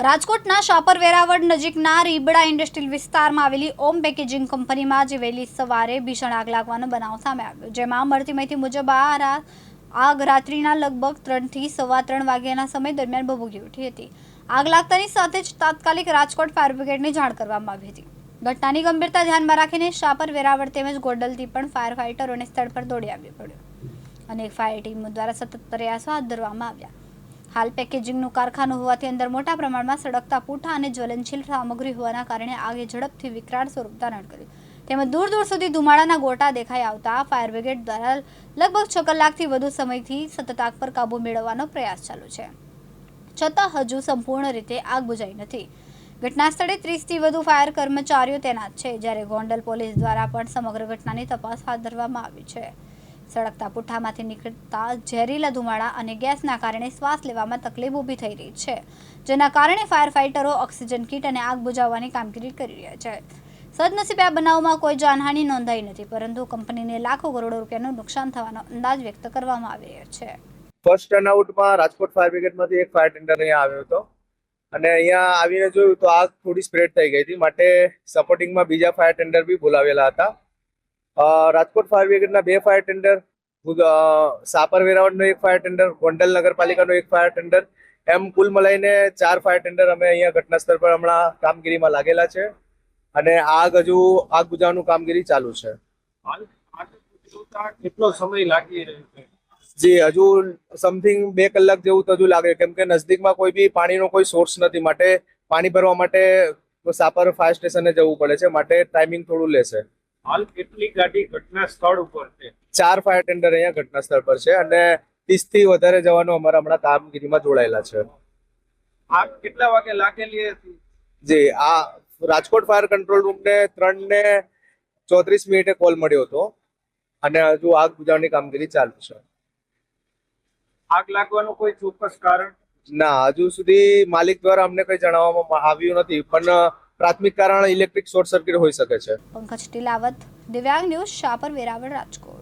રાજકોટના શાપર વેરાવળ નજીકના રીબડા ઇન્ડસ્ટ્રીયલ વિસ્તારમાં આવેલી ઓમ પેકેજિંગ કંપનીમાં આજે વહેલી સવારે ભીષણ આગ લાગવાનો બનાવ સામે આવ્યો, જેમાં મળતી માહિતી મુજબ આગ રાત્રિના લગભગ 3 થી 3:15 વાગ્યાના સમય દરમિયાન ભભૂકી ઉઠી હતી। આગ લાગતાની સાથે જ તાત્કાલિક રાજકોટ ફાયર બ્રિગેડને જાણ કરવામાં આવી હતી। ઘટનાની ગંભીરતા ધ્યાનમાં રાખીને શાપર વેરાવળ તેમજ ગોંડલથી પણ ફાયર ફાઇટરોને સ્થળ પર દોડી આવવું પડ્યું અને ફાયર ટીમો દ્વારા સતત પ્રયાસો હાથ ધરવામાં આવ્યા। હાલ પેકેજિંગનું કારખાનું હોવાથી અંદર મોટા પ્રમાણમાં સળગતા પૂઠા અને જ્વલનશીલ સામગ્રી હોવાના કારણે આગે ઝડપથી વિકરાળ સ્વરૂપ ધારણ કર્યું, તેમજ દૂર દૂર સુધી ધુમાડાના ગોટા દેખાઈ આવતા ફાયર બ્રિગેડ દ્વારા લગભગ 6 કલાકથી વધુ સમયથી સતત આગ પર કાબૂ મેળવવાનો પ્રયાસ ચાલુ છે, છતાં હજુ સંપૂર્ણ રીતે આગ બુઝાઈ નથી। ઘટના સ્થળે 30 થી વધુ ફાયર કર્મચારીઓ તૈનાત છે, જ્યારે ગોંડલ પોલીસ દ્વારા પણ સમગ્ર ઘટનાની તપાસ હાથ ધરવામાં આવી છે। સળગતા પૂઠામાંથી નીકળતા ઝેરીલા ધુમાડા અને ગેસના કારણે શ્વાસ લેવામાં તકલીફ ઊભી થઈ રહી છે, જેના કારણે ફાયર ફાઇટરો ઓક્સિજન કીટ અને આગ બુઝાવવાની કામગીરી કરી રહ્યા છે। સદનસીબે આ બનાવમાં કોઈ જાનહાનિ નોંધાઈ નથી, પરંતુ કંપનીને લાખો કરોડો રૂપિયાનું નુકસાન થવાનો અંદાજ વ્યક્ત કરવામાં આવી રહ્યો છે। ફર્સ્ટ ટર્નઆઉટમાં રાજકોટ ફાયર બ્રિગેડમાંથી એક ફાયર ટેન્ડર અહીંયા આવ્યો હતો અને અહીંયા આવીને જોયું તો આગ થોડી સ્પ્રેડ થઈ ગઈ હતી, માટે સપોર્ટિંગમાં બીજા ફાયર ટેન્ડર બી બોલાવેલા હતા। રાજકોટ ફાયર બ્રિગેડના 2 ફાયર ટેન્ડર, શાપર વેરાવળનો 1 ફાયર ટેન્ડર, ગોંડલ નગરપાલિકાનો 1 ફાયર ટેન્ડર, એમ કુલ મળીને 4 ફાયર ટેન્ડર અમે અહીંયા ઘટના સ્થળ પર હમણાં કામગીરીમાં લાગેલા છે અને આગ બુઝાવવાનું કામગીરી ચાલુ છે। કેટલો સમય લાગી રહ્યો છે? જી, હજુ સમથિંગ 2 કલાક જેવું તો હજુ લાગે, કેમ કે નજદીકમાં કોઈ બી પાણીનો કોઈ સોર્સ નથી, માટે પાણી ભરવા માટે શાપર ફાયર સ્ટેશને જવું પડે છે, માટે ટાઈમિંગ થોડું લેશે। હાલ કેટલી ગાડી ઘટના સ્થળ ઉપર છે? 4 ફાયર ટેન્ડર અહીંયા ઘટના સ્થળ પર છે અને 30 થી વધારે જવાનો અમારા હમણાં કામગીરીમાં જોડાયેલા છે। આગ કેટલા વાગે લાગેલી હતી? જી, આ રાજકોટ ફાયર કંટ્રોલ રૂમને 3:34 કોલ મળ્યો હતો અને હજુ આગ બુઝાવવાની કામગીરી ચાલુ છે। આગ લાગવાનું કોઈ ચોક્કસ કારણ? ના, હજુ સુધી માલિક દ્વારા અમને કંઈ જણાવવામાં આવ્યું નથી, પણ પ્રાથમિક કારણ ઇલેક્ટ્રિક શોર્ટ સર્કિટ હોઈ શકે છે। પંકજ ટીલાવત, દિવ્યાંગ ન્યૂઝ, શાપર વેરાવળ, રાજકોટ।